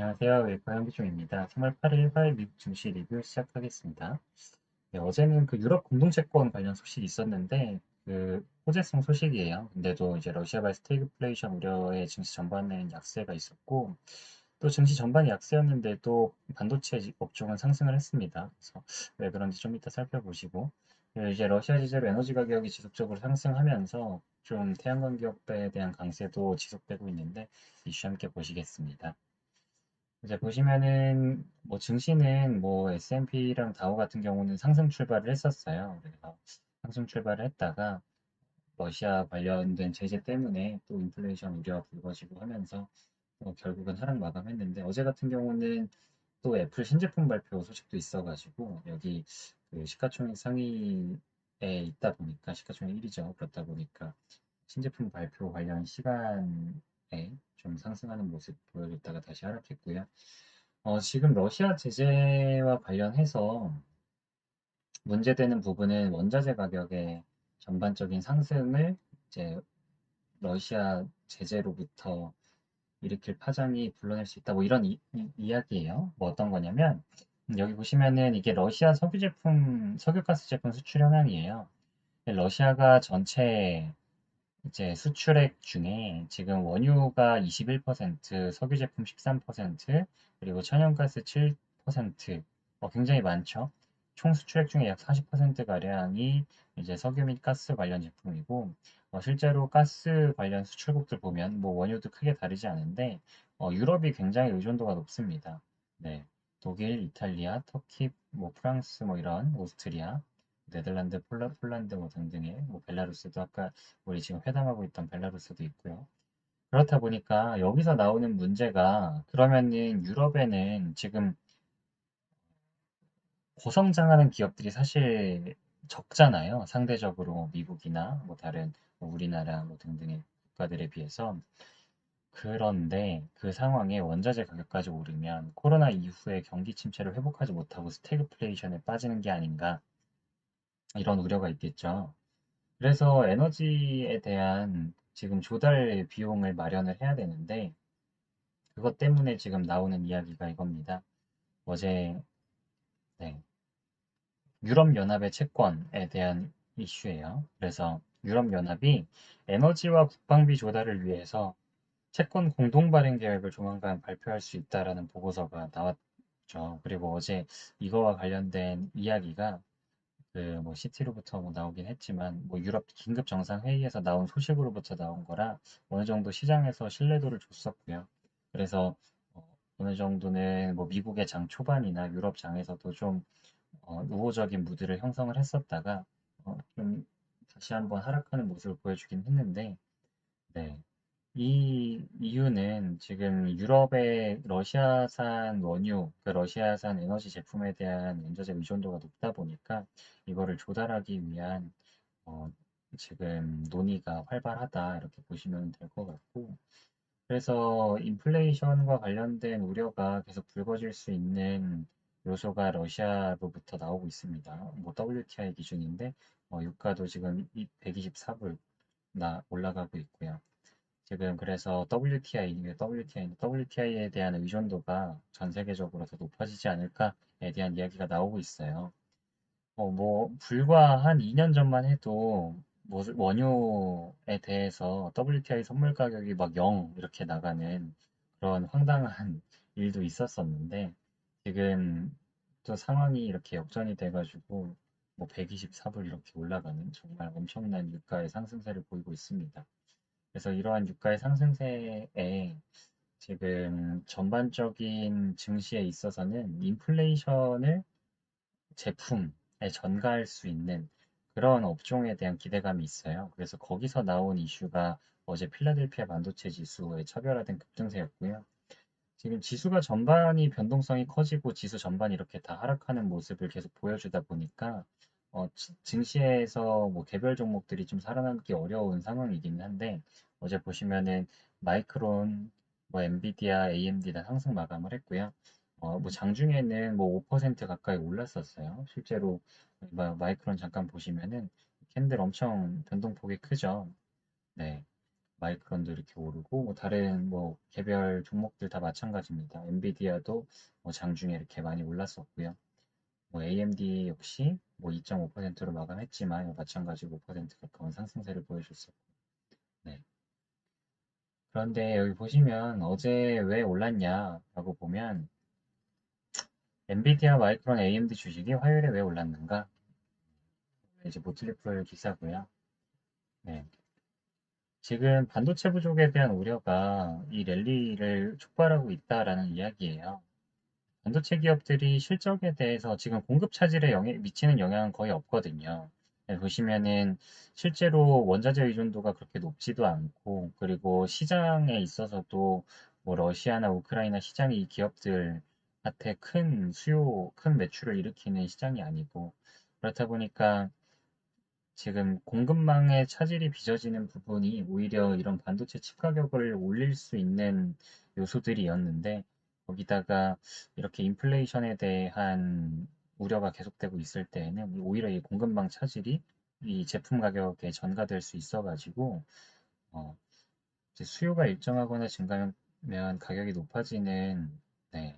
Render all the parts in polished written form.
안녕하세요. 웨이커 현기종입니다. 3월 8일 화요일 미국 증시 리뷰 시작하겠습니다. 네, 어제는 그 유럽 공동채권 관련 소식이 있었는데 호재성 소식이에요. 근데도 이제 러시아발 스태그플레이션 우려에 증시 전반에는 약세가 있었고 또 증시 전반이 약세였는데도 반도체 업종은 상승을 했습니다. 그래서 왜 그런지 좀 이따 살펴보시고 이제 러시아 제재로 에너지 가격이 지속적으로 상승하면서 좀 태양광 기업에 대한 강세도 지속되고 있는데 이슈 함께 보시겠습니다. 이제 보시면은 뭐 증시는 뭐 S&P랑 다우 같은 경우는 상승 출발을 했었어요. 그래서 상승 출발을 했다가 러시아 관련된 제재 때문에 또 인플레이션 우려가 불거지고 하면서 결국은 하락 마감했는데 어제 같은 경우는 또 애플 신제품 발표 소식도 있어가지고 여기 그 시가총액 상위에 있다 보니까 시가총액 1위죠. 그렇다 보니까 신제품 발표 관련 시간에 좀 상승하는 모습 보여줬다가 다시 하락했고요. 지금 러시아 제재와 관련해서 문제되는 부분은 원자재 가격의 전반적인 상승을 이제 러시아 제재로부터 일으킬 파장이 불러낼 수 있다. 뭐 이런 이야기예요. 뭐 어떤 거냐면 여기 보시면은 이게 러시아 석유가스 제품 수출 현황이에요. 러시아가 전체 이제 수출액 중에 지금 원유가 21%, 석유 제품 13%, 그리고 천연가스 7%, 굉장히 많죠. 총 수출액 중에 약 40%가량이 이제 석유 및 가스 관련 제품이고, 실제로 가스 관련 수출국들 보면 뭐 원유도 크게 다르지 않은데, 유럽이 굉장히 의존도가 높습니다. 네. 독일, 이탈리아, 터키, 뭐 프랑스, 뭐 이런 오스트리아, 네덜란드, 폴란드 뭐 등등의 뭐 벨라루스도 아까 우리 지금 회담하고 있던 벨라루스도 있고요. 그렇다 보니까 여기서 나오는 문제가 그러면은 유럽에는 지금 고성장하는 기업들이 사실 적잖아요. 상대적으로 미국이나 뭐 다른 뭐 우리나라 뭐 등등의 국가들에 비해서. 그런데 그 상황에 원자재 가격까지 오르면 코로나 이후에 경기 침체를 회복하지 못하고 스태그플레이션에 빠지는 게 아닌가 이런 우려가 있겠죠. 그래서 에너지에 대한 지금 조달 비용을 마련을 해야 되는데 그것 때문에 지금 나오는 이야기가 이겁니다. 어제 네, 유럽연합의 채권에 대한 이슈예요. 그래서 유럽연합이 에너지와 국방비 조달을 위해서 채권 공동 발행 계획을 조만간 발표할 수 있다라는 보고서가 나왔죠. 그리고 어제 이거와 관련된 이야기가 그 뭐 시티로부터 뭐 나오긴 했지만 뭐 유럽 긴급 정상 회의에서 나온 소식으로부터 나온 거라 어느 정도 시장에서 신뢰도를 줬었고요. 그래서 어느 정도는 뭐 미국의 장 초반이나 유럽 장에서도 좀 우호적인 무드를 형성을 했었다가 좀 다시 한번 하락하는 모습을 보여주긴 했는데 네. 이 이유는 지금 유럽의 러시아산 원유, 그 러시아산 에너지 제품에 대한 원자재 의존도가 높다 보니까 이거를 조달하기 위한 어, 지금 논의가 활발하다 이렇게 보시면 될 것 같고 그래서 인플레이션과 관련된 우려가 계속 불거질 수 있는 요소가 러시아로부터 나오고 있습니다. 뭐 WTI 기준인데 유가도 지금 124불 나 올라가고 있고요. 지금 그래서 WTI에 대한 의존도가 전 세계적으로 더 높아지지 않을까에 대한 이야기가 나오고 있어요. 뭐 불과 한 2년 전만 해도 뭐 원유에 대해서 WTI 선물 가격이 막 0 이렇게 나가는 그런 황당한 일도 있었었는데 지금 또 상황이 이렇게 역전이 돼가지고 뭐 124불 이렇게 올라가는 정말 엄청난 유가의 상승세를 보이고 있습니다. 그래서 이러한 유가의 상승세에 지금 전반적인 증시에 있어서는 인플레이션을 제품에 전가할 수 있는 그런 업종에 대한 기대감이 있어요. 그래서 거기서 나온 이슈가 어제 필라델피아 반도체 지수의 차별화된 급등세였고요. 지금 지수가 전반이 변동성이 커지고 지수 전반이 이렇게 다 하락하는 모습을 계속 보여주다 보니까 증시에서 뭐 개별 종목들이 좀 살아남기 어려운 상황이긴 한데 어제 보시면은 마이크론, 뭐 엔비디아, AMD 다 상승 마감을 했고요. 뭐 장중에는 뭐 5% 가까이 올랐었어요. 실제로 마이크론 잠깐 보시면은 캔들 엄청 변동폭이 크죠. 네. 마이크론도 이렇게 오르고 뭐 다른 뭐 개별 종목들 다 마찬가지입니다. 엔비디아도 뭐 장중에 이렇게 많이 올랐었고요. 뭐 AMD 역시 뭐 2.5%로 마감했지만 마찬가지로 5% 가까운 상승세를 보여줬었고. 네. 그런데 여기 보시면 어제 왜 올랐냐라고 보면 엔비디아, 마이크론, AMD 주식이 화요일에 왜 올랐는가? 이제 모틀리풀 기사고요. 네. 지금 반도체 부족에 대한 우려가 이 랠리를 촉발하고 있다라는 이야기예요. 반도체 기업들이 실적에 대해서 지금 공급 차질에 미치는 영향은 거의 없거든요. 네, 보시면은 실제로 원자재 의존도가 그렇게 높지도 않고, 그리고 시장에 있어서도 뭐 러시아나 우크라이나 시장이 이 기업들한테 큰 수요, 큰 매출을 일으키는 시장이 아니고, 그렇다 보니까 지금 공급망의 차질이 빚어지는 부분이 오히려 이런 반도체 칩 가격을 올릴 수 있는 요소들이었는데, 거기다가 이렇게 인플레이션에 대한 우려가 계속되고 있을 때에는 오히려 이 공급망 차질이 이 제품 가격에 전가될 수 있어가지고, 어, 이제 수요가 일정하거나 증가하면 가격이 높아지는, 네,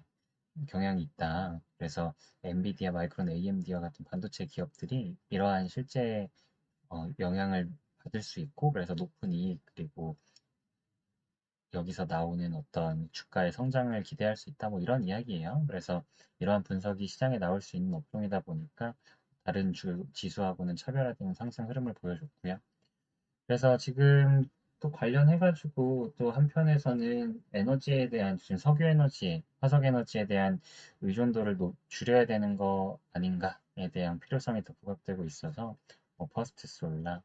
경향이 있다. 그래서 엔비디아, 마이크론, AMD와 같은 반도체 기업들이 이러한 실제 영향을 받을 수 있고, 그래서 높은 이익, 그리고 여기서 나오는 어떤 주가의 성장을 기대할 수 있다, 뭐 이런 이야기예요. 그래서 이러한 분석이 시장에 나올 수 있는 업종이다 보니까 다른 지수하고는 차별화되는 상승 흐름을 보여줬고요. 그래서 지금 또 관련해가지고 또 한편에서는 에너지에 대한 지금 석유 에너지, 화석 에너지에 대한 의존도를 줄여야 되는 거 아닌가에 대한 필요성이 더 부각되고 있어서 뭐 퍼스트 솔라,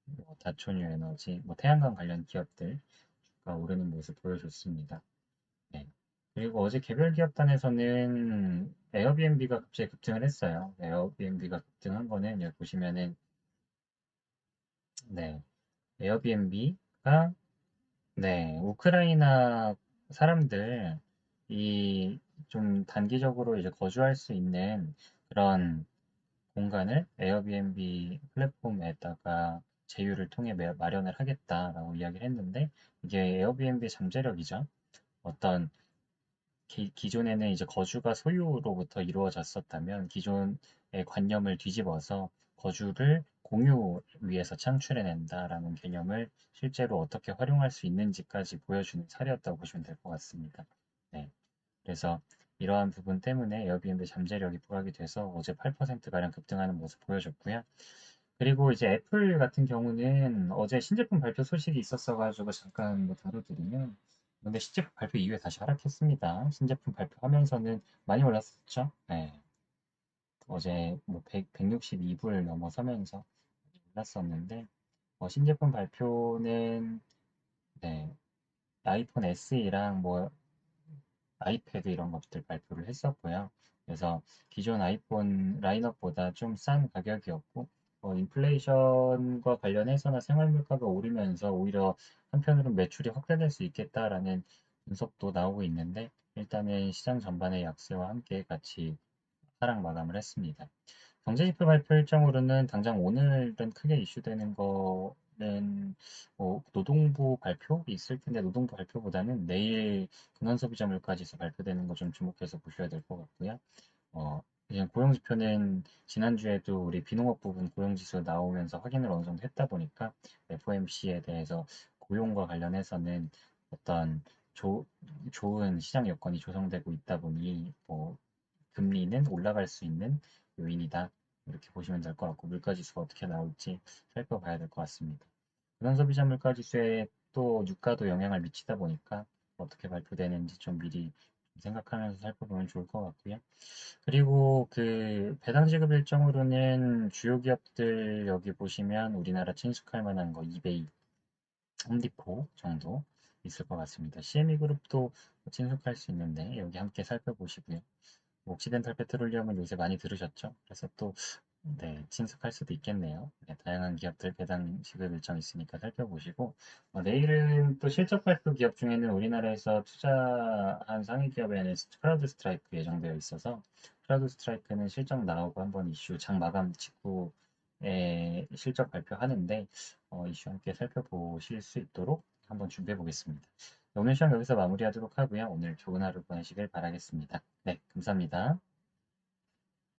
뭐 다초뉴 에너지, 뭐 태양광 관련 기업들가 오르는 모습 보여줬습니다. 네. 그리고 어제 개별 기업단에서는 에어비앤비가 갑자기 급등을 했어요. 에어비앤비가 급등한 거는 여기 보시면은 네, 에어비앤비가 네, 우크라이나 사람들 이 좀 단기적으로 이제 거주할 수 있는 그런 공간을 에어비앤비 플랫폼에다가 제휴를 통해 마련을 하겠다라고 이야기를 했는데 이게 에어비앤비 잠재력이죠. 어떤 기존에는 이제 거주가 소유로부터 이루어졌었다면 기존의 관념을 뒤집어서 거주를 공유 위에서 창출해낸다라는 개념을 실제로 어떻게 활용할 수 있는지까지 보여주는 사례였다고 보시면 될 것 같습니다. 네. 그래서 이러한 부분 때문에 에어비앤비 잠재력이 부각이 돼서 어제 8%가량 급등하는 모습 보여줬고요. 그리고 이제 애플 같은 경우는 어제 신제품 발표 소식이 있었어가지고 잠깐 뭐 다뤄드리면 근데 신제품 발표 이후에 다시 하락했습니다. 신제품 발표하면서는 많이 올랐었죠. 네. 어제 뭐 162불 넘어서면서 올랐었는데 신제품 발표는 네, 아이폰 SE랑 뭐 아이패드 이런 것들 발표를 했었고요. 그래서 기존 아이폰 라인업보다 좀 싼 가격이었고, 인플레이션과 관련해서나 생활 물가가 오르면서 오히려 한편으로는 매출이 확대될 수 있겠다라는 분석도 나오고 있는데, 일단은 시장 전반의 약세와 함께 같이 하락 마감을 했습니다. 경제지표 발표 일정으로는 당장 오늘은 크게 이슈되는 거는 뭐 노동부 발표 있을 텐데 노동부 발표보다는 내일 근원소비자 물가지수 발표되는 거 좀 주목해서 보셔야 될 것 같고요. 그냥 고용지표는 지난주에도 우리 비농업 부분 고용지수 나오면서 확인을 어느 정도 했다 보니까 FOMC에 대해서 고용과 관련해서는 어떤 좋은 시장 여건이 조성되고 있다 보니 뭐 금리는 올라갈 수 있는 요인이다. 이렇게 보시면 될 것 같고 물가지수가 어떻게 나올지 살펴봐야 될 것 같습니다. 부동소비자 물가지수에 또 유가도 영향을 미치다 보니까 어떻게 발표되는지 좀 미리 생각하면서 살펴보면 좋을 것 같고요. 그리고 그 배당 지급 일정으로는 주요 기업들 여기 보시면 우리나라 친숙할 만한 거 이베이, 홈디포 정도 있을 것 같습니다. CME 그룹도 친숙할 수 있는데 여기 함께 살펴보시고요. 옥시덴탈 페트롤리엄은 요새 많이 들으셨죠? 그래서 또 네, 친숙할 수도 있겠네요. 네, 다양한 기업들 배당 지급 일정 있으니까 살펴보시고 내일은 또 실적 발표 기업 중에는 우리나라에서 투자한 상위 기업에는 크라우드 스트라이크 예정되어 있어서 크라우드 스트라이크는 실적 나오고 한번 이슈 장 마감 직후에 실적 발표하는데 이슈 함께 살펴보실 수 있도록 한번 준비해 보겠습니다. 오늘 시간 여기서 마무리하도록 하고요. 오늘 좋은 하루 보내시길 바라겠습니다. 네, 감사합니다.